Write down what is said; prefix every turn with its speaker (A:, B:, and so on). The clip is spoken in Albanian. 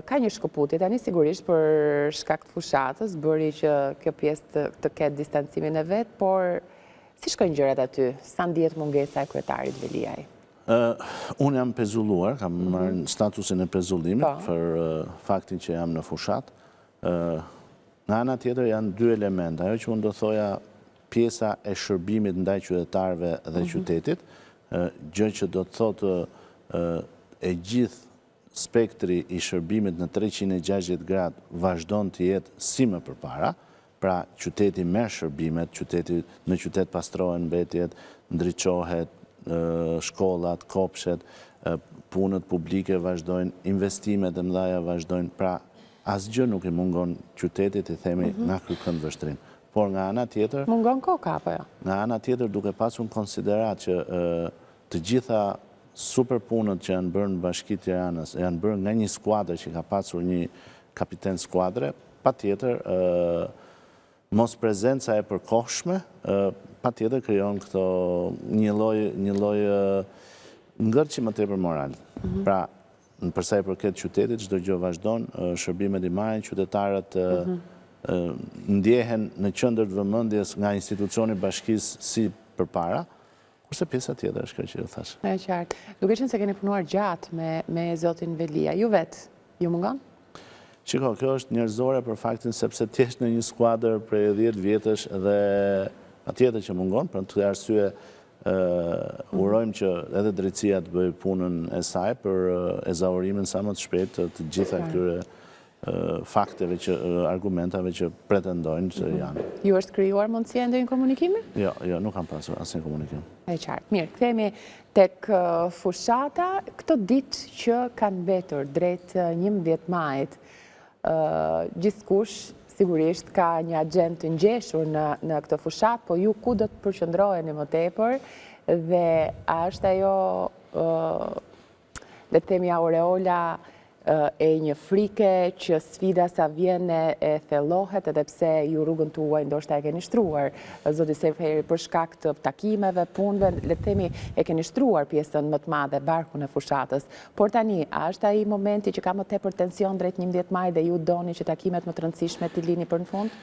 A: ka një shkëputje, tani sigurisht për shkak të fushatës, bëri që kjo pjesë të ketë distancimin e vetë, por si shkojnë gjërat aty? Sa ndihet mungesa e kryetarit Veliaj?
B: Unë jam pezulluar, kam marrë statusin e pezullimit për faktin që jam në fushat. Nga ana tjetër janë dy elementa. Ajo që unë do thoja pjesa e shërbimit ndaj qytetarëve dhe qytetit, gjë që do të thotë e gjithë spektri i shërbimit në 360 gradë vazhdon të jetë si më përpara, pra qyteti merr shërbimet, në qytet pastrohen mbetjet, ndriçohet, shkollat, kopshet, punët publike vazhdojnë, investimet e mëdha vazhdojnë, pra asgjë nuk i mungon qytetit, i themi nga kërkon vështrim. Por nga ana tjetër,
A: mungon koka apo jo?
B: Nga ana tjetër duke pasur konsiderat që të gjitha super punët që janë bërë në Bashkinë Tiranës janë bërë nga një skuadër që ka pasur një kapiten skuadre, patjetër mos prezenca e përkohshme patjetër krijon këto një lloj ngërçi më tepër moral. Pra, përsa i përket qytetit, çdo gjë vazhdon, shërbimet i marrin, qytetarët ndjehen në qendër të vëmendjes nga institucioni i bashkisë si përpara, kurse pjesa tjetër është kjo që ju thash.
A: E qartë. Duke qenë se keni punuar gjatë me zotin Velia, ju vetë, ju mungon?
B: Shiko, kjo është njerëzore për faktin sepse ti je në një skuadër prej 10 vjetësh dhe patjetër që mungon, për këtë arsye urojmë që edhe drejtësia të bëjë punën e saj për ezaurimin sa më të shpejtë të gjitha këtyre fakteve, argumentave që pretendojnë që janë.
A: Ju është krijuar mundësia ndonjë komunikimi?
B: Jo, nuk kam pasur asnjë komunikim.
A: E qartë. Mirë, kthehemi tek fushata, këto ditë që kanë mbetur drejt 11 majit. Gjithkush sigurisht ka një agent të ngjeshur në këtë fushat, po ju ku do të përqendroheni më tepër dhe a është ajo le të themi aureola e një frike që sfida sa vjen e thellohet, edhe pse ju rrugën tuaj ndoshta e keni shtruar, zoti Seferi, për shkak të takimeve, punëve, le të themi e keni shtruar pjesën më të madhe, barkun e fushatës. Por tani, a është ai momenti që ka më tepër tension drejt 11 maj dhe ju doni që takimet më të rëndësishme t'i lini për në fund?